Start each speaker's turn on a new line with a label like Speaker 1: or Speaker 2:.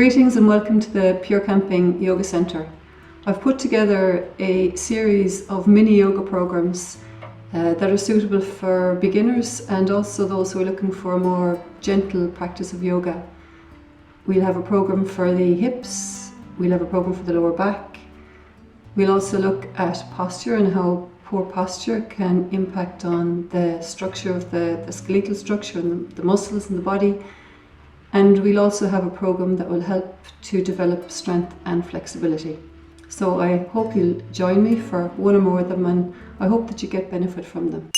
Speaker 1: Greetings and welcome to the Purecamping Yoga Centre. I've put together a series of mini yoga programs that are suitable for beginners and also those who are looking for a more gentle practice of yoga. We'll have a program for the hips, we'll have a program for the lower back. We'll also look at posture and how poor posture can impact on the structure of the skeletal structure and the muscles in the body. And we'll also have a program that will help to develop strength and flexibility. So I hope you'll join me for one or more of them, and I hope that you get benefit from them.